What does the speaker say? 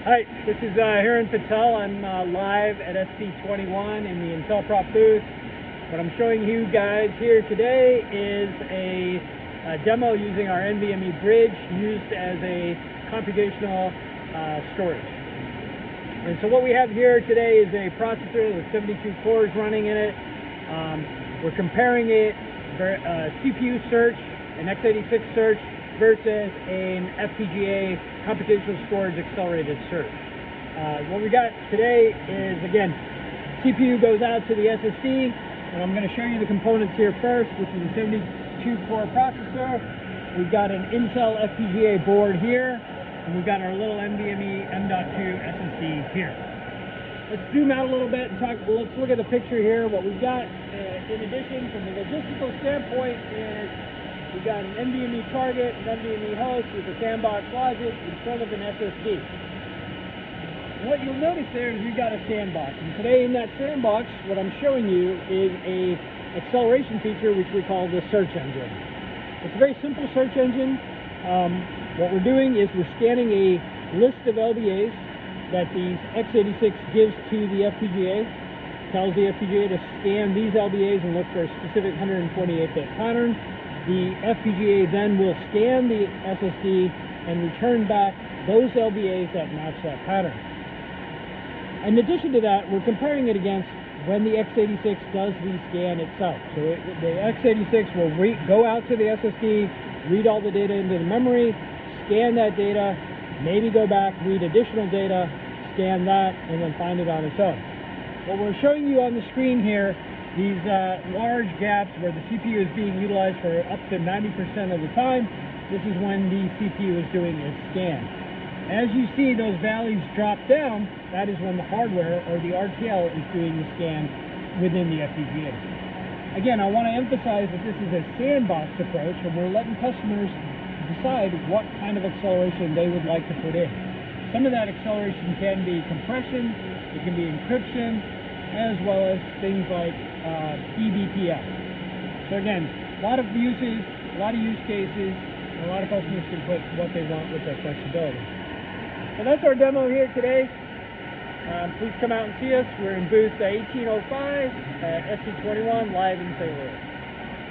Hi, this is Hiren Patel. I'm live at SC21 in the IntelliProp booth. What I'm showing you guys here today is a demo using our NVMe bridge used as a computational storage. And so what we have here today is a processor with 72 cores running in it. We're comparing it CPU search, an x86 search, versus an FPGA computational storage accelerated search. What we got today is, again, CPU goes out to the SSD, and I'm going to show you the components here first. This is a 72-core processor. We've got an Intel FPGA board here, and we've got our little NVMe M.2 SSD here. Let's zoom out a little bit and let's look at the picture here. What we've got, in addition, from a logistical standpoint, is we've got an NVMe target, an NVMe host with a sandbox logic in front of an SSD. And what you'll notice there is we've got a sandbox. And today in that sandbox, what I'm showing you is a acceleration feature which we call the search engine. It's a very simple search engine. What we're doing is we're scanning a list of LBAs that the x86 gives to the FPGA, tells the FPGA to scan these LBAs and look for a specific 128-bit pattern. The FPGA then will scan the SSD and return back those LBAs that match that pattern. In addition to that, we're comparing it against when the x86 does the scan itself. So the x86 will go out to the SSD, read all the data into the memory, scan that data, maybe go back, read additional data, scan that, and then find it on its own. What we're showing you on the screen here, these large gaps where the CPU is being utilized for up to 90% of the time, this is when the CPU is doing its scan. As you see those values drop down, that is when the hardware, or the RTL, is doing the scan within the FPGA. Again, I want to emphasize that this is a sandbox approach, and we're letting customers decide what kind of acceleration they would like to put in. Some of that acceleration can be compression, it can be encryption, as well as things like eBPF. So again, a lot of uses, a lot of use cases, and a lot of customers can put what they want with their flexibility. So that's our demo here today. Please come out and see us. We're in booth 1805 at SC21 live in St. Louis.